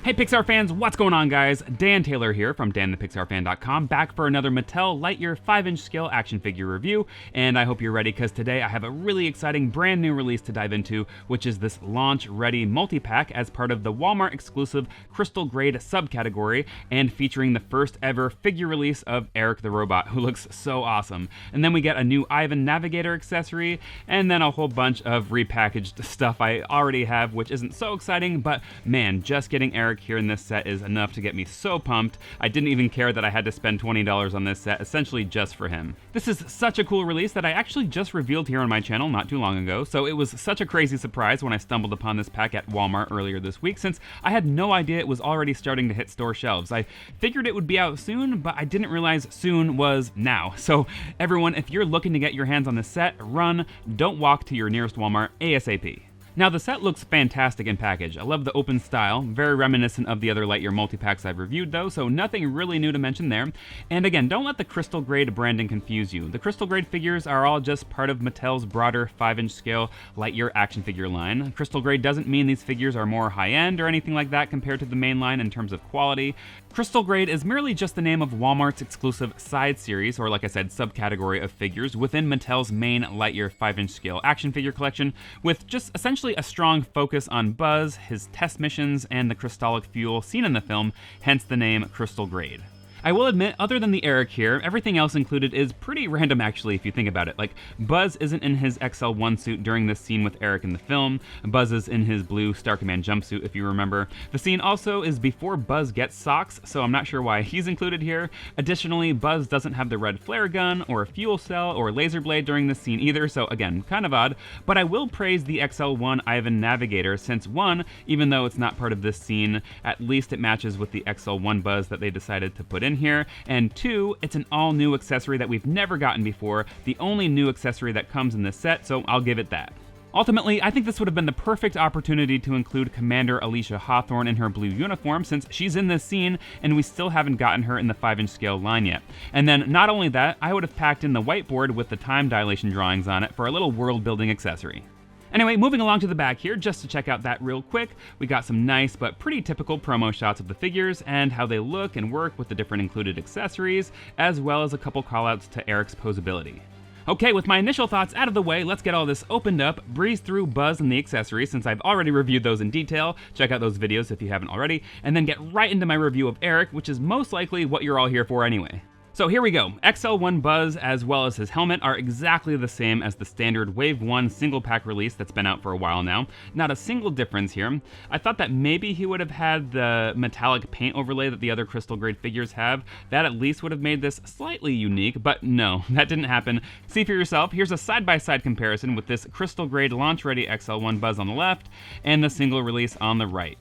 Hey Pixar fans, what's going on guys? Dan Taylor here from danthepixarfan.com, back for another Mattel Lightyear 5-inch scale action figure review, and I hope you're ready because today I have a really exciting brand new release to dive into, which is this launch-ready multi-pack as part of the Walmart exclusive Crystal Grade subcategory, and featuring the first ever figure release of E.R.I.C the robot, who looks so awesome. And then we get a new Ivan Navigator accessory, and then a whole bunch of repackaged stuff I already have, which isn't so exciting, but man, just getting E.R.I.C here in this set is enough to get me so pumped. I didn't even care that I had to spend $20 on this set, essentially just for him. This is such a cool release that I actually just revealed here on my channel not too long ago, so it was such a crazy surprise when I stumbled upon this pack at Walmart earlier this week, since I had no idea it was already starting to hit store shelves. I figured it would be out soon, but I didn't realize soon was now. So everyone, if you're looking to get your hands on this set, run, don't walk to your nearest Walmart ASAP. Now the set looks fantastic in package. I love the open style, very reminiscent of the other Lightyear multi-packs I've reviewed though, so nothing really new to mention there. And again, don't let the Crystal Grade branding confuse you. The Crystal Grade figures are all just part of Mattel's broader 5-inch scale Lightyear action figure line. Crystal Grade doesn't mean these figures are more high-end or anything like that compared to the main line in terms of quality. Crystal Grade is merely just the name of Walmart's exclusive side series, or like I said, subcategory of figures within Mattel's main Lightyear 5-inch scale action figure collection, with just essentially a strong focus on Buzz, his test missions, and the crystallic fuel seen in the film, hence the name Crystal Grade. I will admit, other than the E.R.I.C here, everything else included is pretty random actually if you think about it. Like, Buzz isn't in his XL1 suit during this scene with E.R.I.C in the film. Buzz is in his blue Star Command jumpsuit if you remember. The scene also is before Buzz gets socks, so I'm not sure why he's included here. Additionally, Buzz doesn't have the red flare gun, or a fuel cell, or laser blade during this scene either, so again, kind of odd. But I will praise the XL1 Ivan Navigator, since one, even though it's not part of this scene, at least it matches with the XL1 Buzz that they decided to put in here, and two, it's an all-new accessory that we've never gotten before, the only new accessory that comes in this set, so I'll give it that. Ultimately, I think this would have been the perfect opportunity to include Commander Alicia Hawthorne in her blue uniform, since she's in this scene and we still haven't gotten her in the 5-inch scale line yet. And then not only that, I would have packed in the whiteboard with the time dilation drawings on it for a little world-building accessory. Anyway, moving along to the back here, just to check out that real quick, we got some nice but pretty typical promo shots of the figures and how they look and work with the different included accessories, as well as a couple callouts to E.R.I.C's posability. Okay, with my initial thoughts out of the way, let's get all this opened up, breeze through Buzz and the accessories since I've already reviewed those in detail, check out those videos if you haven't already, and then get right into my review of E.R.I.C, which is most likely what you're all here for anyway. So here we go. XL1 Buzz, as well as his helmet, are exactly the same as the standard Wave 1 single pack release that's been out for a while now. Not a single difference here. I thought that maybe he would have had the metallic paint overlay that the other Crystal Grade figures have. That at least would have made this slightly unique, but no, that didn't happen. See for yourself, here's a side-by-side comparison with this Crystal Grade launch-ready XL1 Buzz on the left, and the single release on the right.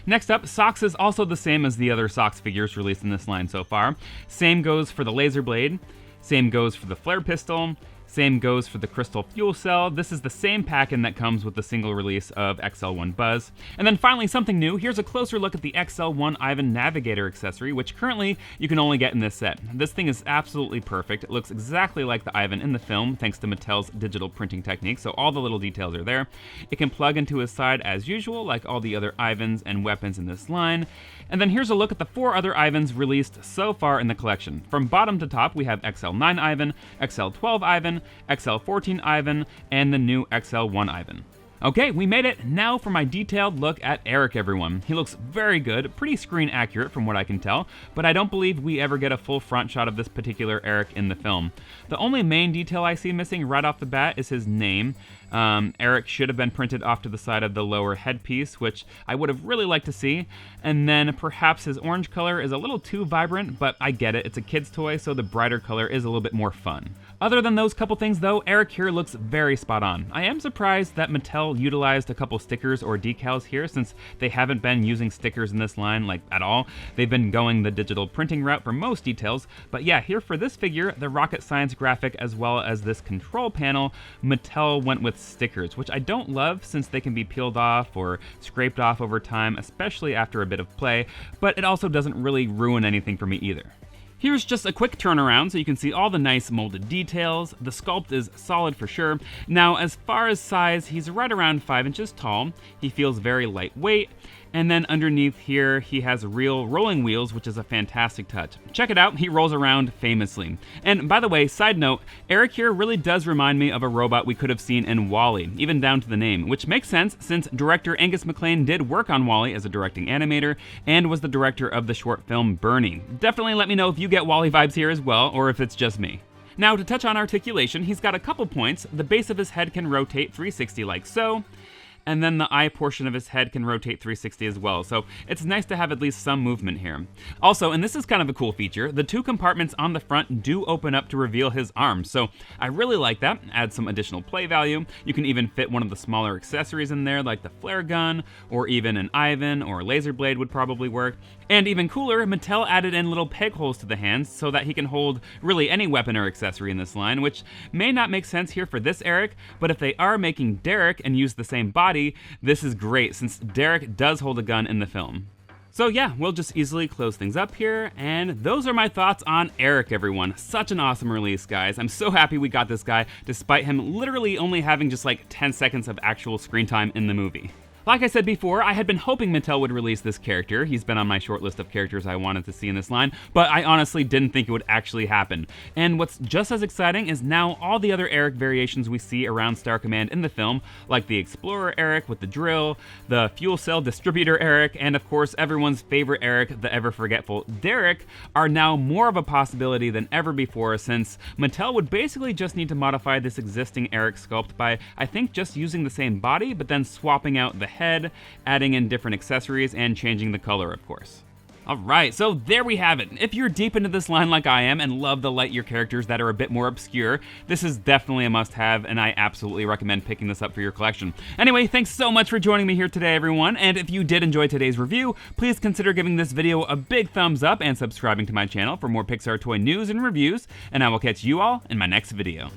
Next up, Socks is also the same as the other Socks figures released in this line so far. Same goes for the laser blade, same goes for the flare pistol, same goes for the crystal fuel cell. This is the same pack-in that comes with the single release of XL1 Buzz. And then finally, something new. Here's a closer look at the XL1 Ivan Navigator accessory, which currently you can only get in this set. This thing is absolutely perfect. It looks exactly like the Ivan in the film, thanks to Mattel's digital printing technique, so all the little details are there. It can plug into his side as usual, like all the other Ivans and weapons in this line. And then here's a look at the 4 other Ivans released so far in the collection. From bottom to top, we have XL9 Ivan, XL12 Ivan, XL14 Ivan, and the new XL1 Ivan. Okay, we made it. Now for my detailed look at E.R.I.C, everyone. He looks very good, pretty screen accurate from what I can tell, but I don't believe we ever get a full front shot of this particular E.R.I.C in the film. The only main detail I see missing right off the bat is his name. E.R.I.C should have been printed off to the side of the lower headpiece, which I would have really liked to see. And then perhaps his orange color is a little too vibrant, but I get it. It's a kid's toy, so the brighter color is a little bit more fun. Other than those couple things though, E.R.I.C here looks very spot on. I am surprised that Mattel utilized a couple stickers or decals here, since they haven't been using stickers in this line like at all. They've been going the digital printing route for most details, but yeah, here for this figure, the rocket science graphic as well as this control panel, Mattel went with stickers, which I don't love since they can be peeled off or scraped off over time, especially after a bit of play, but it also doesn't really ruin anything for me either. Here's just a quick turnaround so you can see all the nice molded details. The sculpt is solid for sure. Now, as far as size, he's right around 5 inches tall. He feels very lightweight, And then underneath here, he has real rolling wheels, which is a fantastic touch. Check it out, he rolls around famously. And by the way, side note, Eric here really does remind me of a robot we could have seen in WALL-E, even down to the name, which makes sense since director Angus MacLane did work on WALL-E as a directing animator and was the director of the short film Bernie. Definitely let me know if you get WALL-E vibes here as well, or if it's just me. Now, to touch on articulation, he's got a couple points. The base of his head can rotate 360 like so, and then the eye portion of his head can rotate 360 as well, so it's nice to have at least some movement here. Also, and this is kind of a cool feature, the two compartments on the front do open up to reveal his arms, so I really like that. Adds some additional play value. You can even fit one of the smaller accessories in there, like the flare gun, or even an Ivan or laser blade would probably work. And even cooler, Mattel added in little peg holes to the hands so that he can hold really any weapon or accessory in this line, which may not make sense here for this Eric, but if they are making Derek and use the same body, this is great since Derek does hold a gun in the film. So yeah, we'll just easily close things up here, and those are my thoughts on Eric, everyone. Such an awesome release, guys. I'm so happy we got this guy, despite him literally only having just like 10 seconds of actual screen time in the movie. Like I said before, I had been hoping Mattel would release this character. He's been on my short list of characters I wanted to see in this line, but I honestly didn't think it would actually happen. And what's just as exciting is now all the other Eric variations we see around Star Command in the film, like the Explorer Eric with the drill, the Fuel Cell Distributor Eric, and of course everyone's favorite Eric, the ever forgetful Derek, are now more of a possibility than ever before, since Mattel would basically just need to modify this existing Eric sculpt by, I think, just using the same body, but then swapping out the head, adding in different accessories, and changing the color, of course. Alright, so there we have it. If you're deep into this line like I am and love the Lightyear characters that are a bit more obscure, this is definitely a must-have, and I absolutely recommend picking this up for your collection. Anyway, thanks so much for joining me here today, everyone, and if you did enjoy today's review, please consider giving this video a big thumbs up and subscribing to my channel for more Pixar toy news and reviews, and I will catch you all in my next video.